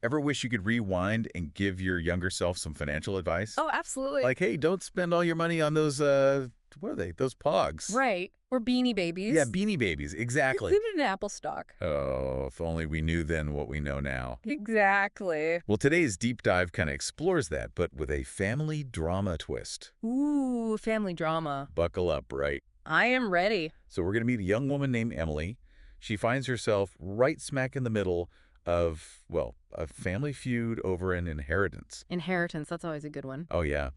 Ever wish you could rewind and give your younger self some financial advice? Oh, absolutely. Like, hey, don't spend all your money on those, what are they? Those Pogs. Right. Or Beanie Yeah, Babies. Beanie Babies. Just Exactly. leave it in Apple stock. Oh, if only we knew then what we know now. Exactly. Well, today's deep dive kind of explores that, but with a family drama twist. Ooh, family drama. Buckle up, right? I am ready. So we're going to meet a young woman named Emily. She finds herself right smack in the middle of, well, a family feud over an inheritance. Inheritance, that's always a good one. Oh, yeah.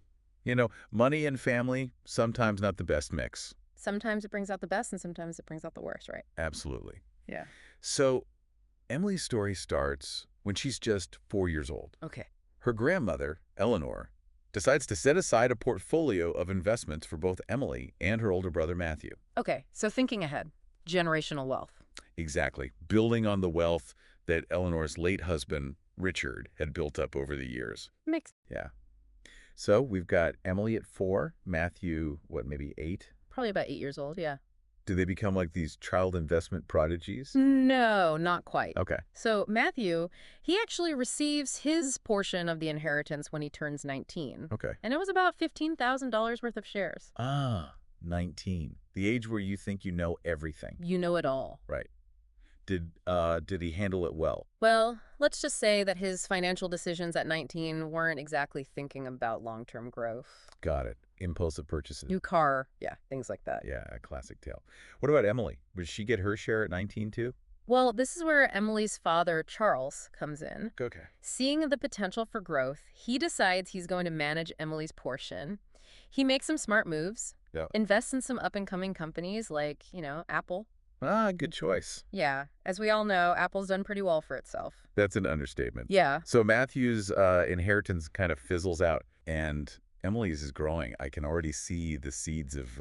You know, money and family, sometimes not the best mix. Sometimes it brings out the best and sometimes it brings out the worst, right? Absolutely. Yeah. So Emily's story starts when she's just 4 years old. Okay. Her grandmother, Eleanor, decides to set aside a portfolio of investments for both Emily and her older brother, Matthew. Okay, so thinking ahead. Generational wealth. Exactly. Building on the wealth that Eleanor's late husband, Richard, had built up over the years. Makes Yeah. So we've got Emily at 4, Matthew, what, maybe 8? probably about 8 years old, yeah. Do they become like these child investment prodigies? No, not quite. Okay. So Matthew, he actually receives his portion of the inheritance when he turns 19. Okay. And it was about $15,000 worth of shares. Ah, 19. The age where you think you know everything. You know it all. Right. Did he handle it well? Well, let's just say that his financial decisions at 19 weren't exactly thinking about long-term growth. Got it. Impulsive purchases. New car, yeah, things like that. Yeah, a classic tale. What about Emily? Would she get her share at 19 too? Well, this is where Emily's father, Charles, comes in. Okay. Seeing the potential for growth, he decides he's going to manage Emily's portion. He makes some smart moves, Yeah. invests in some up-and-coming companies like, Apple. Ah, good choice. Yeah, as we all know, Apple's done pretty well for itself. That's an understatement. Yeah. So Matthew's inheritance kind of fizzles out, and Emily's is growing. I can already see the seeds of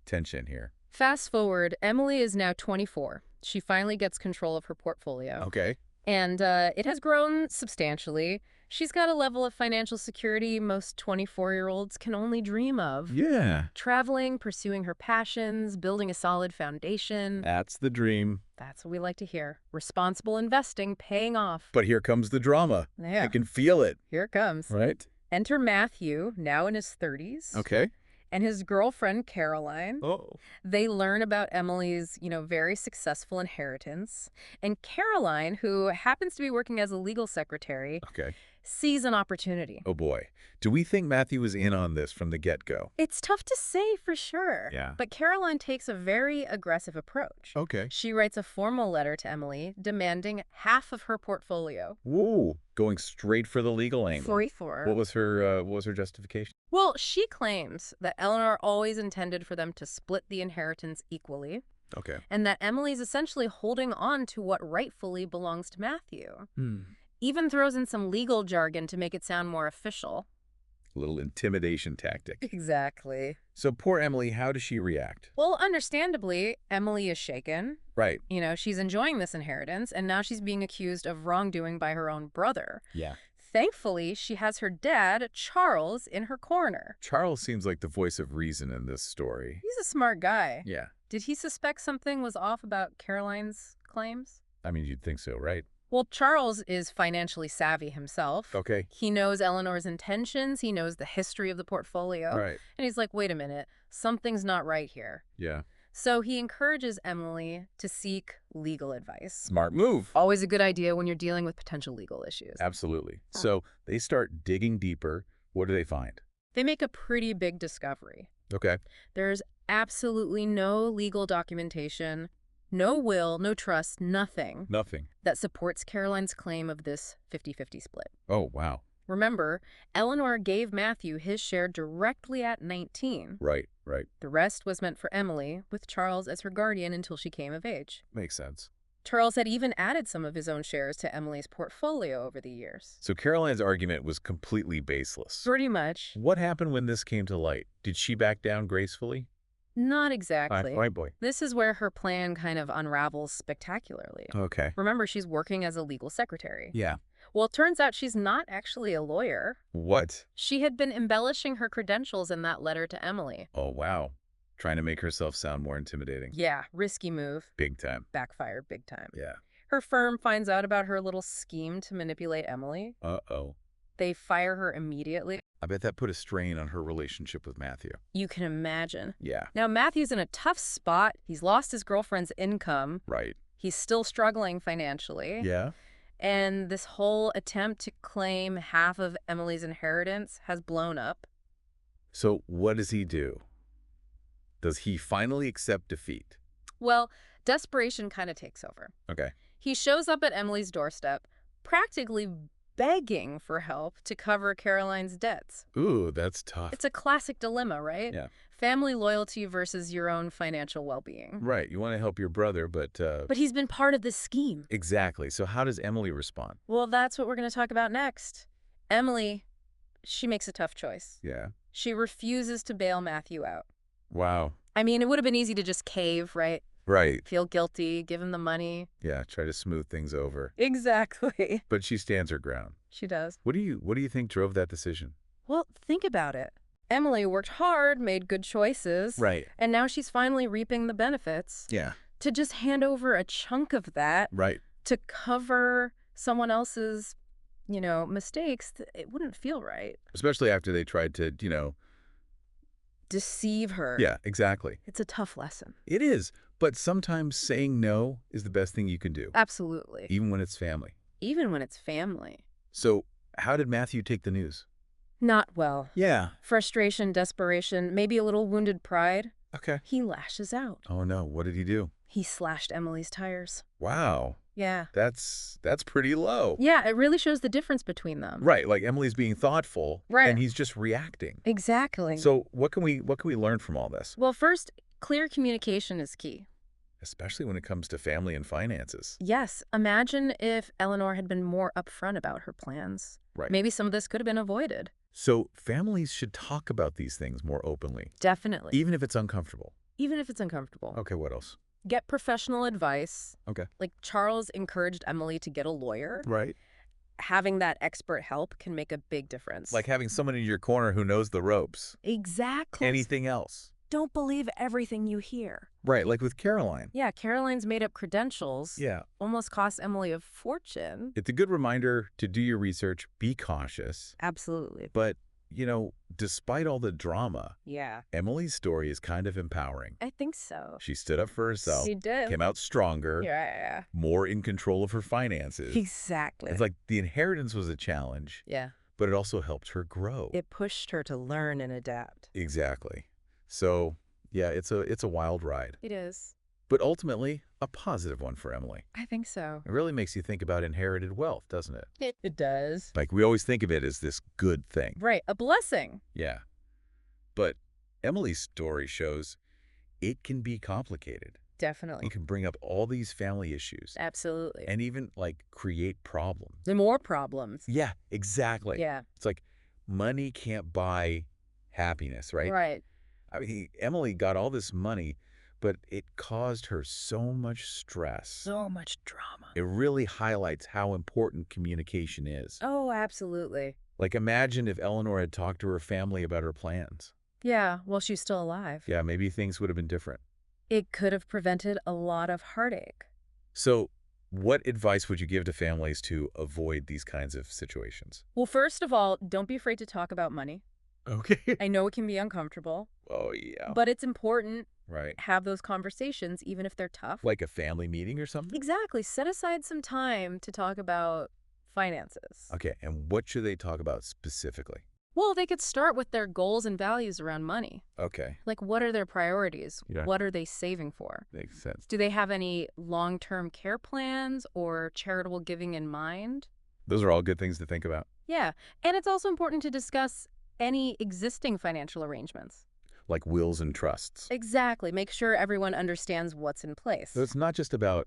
tension here. Fast forward, Emily is now 24. She finally gets control of her portfolio. Okay. And it has grown substantially. She's got a level of financial security most 24-year-olds can only dream of. Yeah. Traveling, pursuing her passions, building a solid foundation. That's the dream. That's what we like to hear. Responsible investing paying off. But here comes the drama. Yeah, I can feel it. here it comes. Right? Enter Matthew, now in his 30s. Okay. And his girlfriend, Caroline. Oh. They learn about Emily's, very successful inheritance. And Caroline, who happens to be working as a legal secretary, Okay. sees an opportunity. Oh, boy. Do we think Matthew was in on this from the get-go? It's tough to say for sure. Yeah. But Caroline takes a very aggressive approach. Okay. She writes a formal letter to Emily demanding half of her portfolio. Whoa. Going straight for the legal angle. 44. What was her justification? Well, she claims that Eleanor always intended for them to split the inheritance equally, Okay. and that Emily's essentially holding on to what rightfully belongs to Matthew. Even throws in some legal jargon to make it sound more official. Little intimidation tactic. Exactly. So poor Emily, how does she react? Well, understandably, Emily is shaken. Right. She's enjoying this inheritance, and now she's being accused of wrongdoing by her own brother. Yeah. Thankfully, she has her dad, Charles, in her corner. Charles seems like the voice of reason in this story. He's a smart guy. Yeah. Did he suspect something was off about Caroline's claims? I mean, you'd think so, right? Well, Charles is financially savvy himself. Okay. He knows Eleanor's intentions. He knows the history of the portfolio. Right. And he's like, wait a minute, something's not right here. Yeah. So he encourages Emily to seek legal advice. Smart move. Always a good idea when you're dealing with potential legal issues. Absolutely. So they start digging deeper. What do they find? They make a pretty big discovery. Okay. There's absolutely no legal documentation, no will, no trust, nothing Nothing. that supports Caroline's claim of this 50-50 split. Oh, wow. Remember, Eleanor gave Matthew his share directly at 19. Right, right. The rest was meant for Emily, with Charles as her guardian until she came of age. Makes sense. Charles had even added some of his own shares to Emily's portfolio over the years. So Caroline's argument was completely baseless. Pretty much. What happened when this came to light? Did she back down gracefully? Not exactly. Right, boy. This is where her plan kind of unravels spectacularly. Okay. Remember, she's working as a legal secretary. Yeah. Well, it turns out she's not actually a lawyer. What? She had been embellishing her credentials in that letter to Emily. Oh, wow. Trying to make herself sound more intimidating. Yeah, risky move. Big time. Backfired big time. Yeah. Her firm finds out about her little scheme to manipulate Emily. Uh-oh. They fire her immediately. I bet that put a strain on her relationship with Matthew. You can imagine. Yeah, Now, Matthew's in a tough spot. He's lost his girlfriend's income. right. He's still struggling financially. Yeah? And this whole attempt to claim half of Emily's inheritance has blown up. So what does he do? Does he finally accept defeat? Well, desperation kind of takes over. Okay. He shows up at Emily's doorstep, practically begging for help to cover Caroline's debts. Ooh, that's tough. It's a classic dilemma, right? Yeah. Family loyalty versus your own financial well-being. Right, you want to help your brother, but But he's been part of this scheme. exactly. So how does Emily respond? Well, that's what we're going to talk about next. Emily, she makes a tough choice. Yeah. She refuses to bail Matthew out. Wow. I mean, it would have been easy to just cave, right? Right. Feel guilty, give him the money. Yeah, try to smooth things over. Exactly. But she stands her ground. She does. What do you think drove that decision? Well, think about it. Emily worked hard, made good choices. Right. And now she's finally reaping the benefits. Yeah. To just hand over a chunk of that Right. to cover someone else's, mistakes, it wouldn't feel right. Especially after they tried to, Deceive her. Yeah, exactly. It's a tough lesson. It is. But sometimes saying no is the best thing you can do, Absolutely. even when it's family. Even when it's family. So how did Matthew take the news? Not well. Yeah. Frustration, desperation, maybe a little wounded pride. Okay. He lashes out. Oh, no. What did he do? He slashed Emily's tires. Wow. Yeah. That's pretty low. Yeah, it really shows the difference between them. Right, like Emily's being thoughtful, Right. and he's just reacting. Exactly. So what can we learn from all this? Well, first, clear communication is key. Especially when it comes to family and finances. Yes, imagine if Eleanor had been more upfront about her plans. Right. Maybe some of this could have been avoided. So families should talk about these things more openly, Definitely. even if it's uncomfortable. Even if it's uncomfortable. Okay, what else? Get professional advice. Okay. Like Charles encouraged Emily to get a lawyer. Right. Having that expert help can make a big difference. Like having someone in your corner who knows the ropes. Exactly. Anything else? Don't believe everything you hear. Right, like with Caroline. Yeah, Caroline's made-up credentials Yeah. almost cost Emily a fortune. It's a good reminder to do your research, be cautious. Absolutely. But, despite all the drama, Yeah, Emily's story is kind of empowering. I think so. She stood up for herself, She did. came out stronger, Yeah. more in control of her finances. Exactly. It's like the inheritance was a challenge, Yeah. but it also helped her grow. It pushed her to learn and adapt. Exactly. So, yeah, it's a wild ride. It is. But ultimately, a positive one for Emily. I think so. It really makes you think about inherited wealth, doesn't it? It does. Like, we always think of it as this good thing. Right. A blessing. Yeah. But Emily's story shows it can be complicated. Definitely. It can bring up all these family issues Absolutely. and even, create problems. The more problems. Yeah, exactly. Yeah. It's like money can't buy happiness, right? Right. I mean, Emily got all this money, but it caused her so much stress. So much drama. It really highlights how important communication is. Oh, absolutely. Like, imagine if Eleanor had talked to her family about her plans. Yeah, well, she's still alive. Yeah, maybe things would have been different. It could have prevented a lot of heartache. So, what advice would you give to families to avoid these kinds of situations? Well, first of all, don't be afraid to talk about money. Okay. I know it can be uncomfortable, Oh, yeah. but it's important Right. to have those conversations, even if they're tough. Like a family meeting or something? Exactly. Set aside some time to talk about finances. Okay, and what should they talk about specifically? Well, they could start with their goals and values around money. Okay, Like, what are their priorities? Yeah. What are they saving for? makes sense. Do they have any long-term care plans or charitable giving in mind? Those are all good things to think about. Yeah. And it's also important to discuss any existing financial arrangements. Like wills and trusts. Exactly. Make sure everyone understands what's in place. So it's not just about,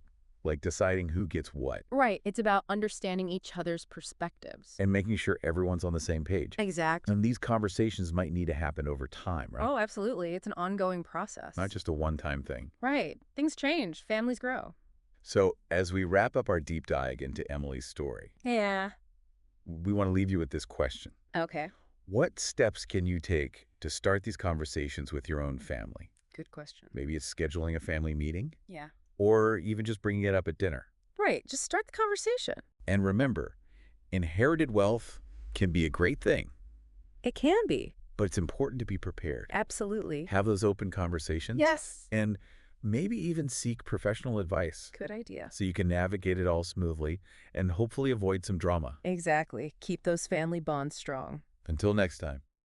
deciding who gets what Right. It's about understanding each other's perspectives. and making sure everyone's on the same page. Exactly. And these conversations might need to happen over time, right? Oh, absolutely. It's an ongoing process. Not just a one-time thing. Right. Things change. Families grow. So as we wrap up our deep dive into Emily's story, Yeah. we want to leave you with this question. Okay. What steps can you take to start these conversations with your own family? Good question. Maybe it's scheduling a family meeting Yeah. or even just bringing it up at dinner. Right, just start the conversation. And remember, inherited wealth can be a great thing, It can be. but it's important to be prepared. Absolutely. Have those open conversations. Yes. And maybe even seek professional advice Good idea. so you can navigate it all smoothly and hopefully avoid some drama. Exactly. Keep those family bonds strong. Until next time.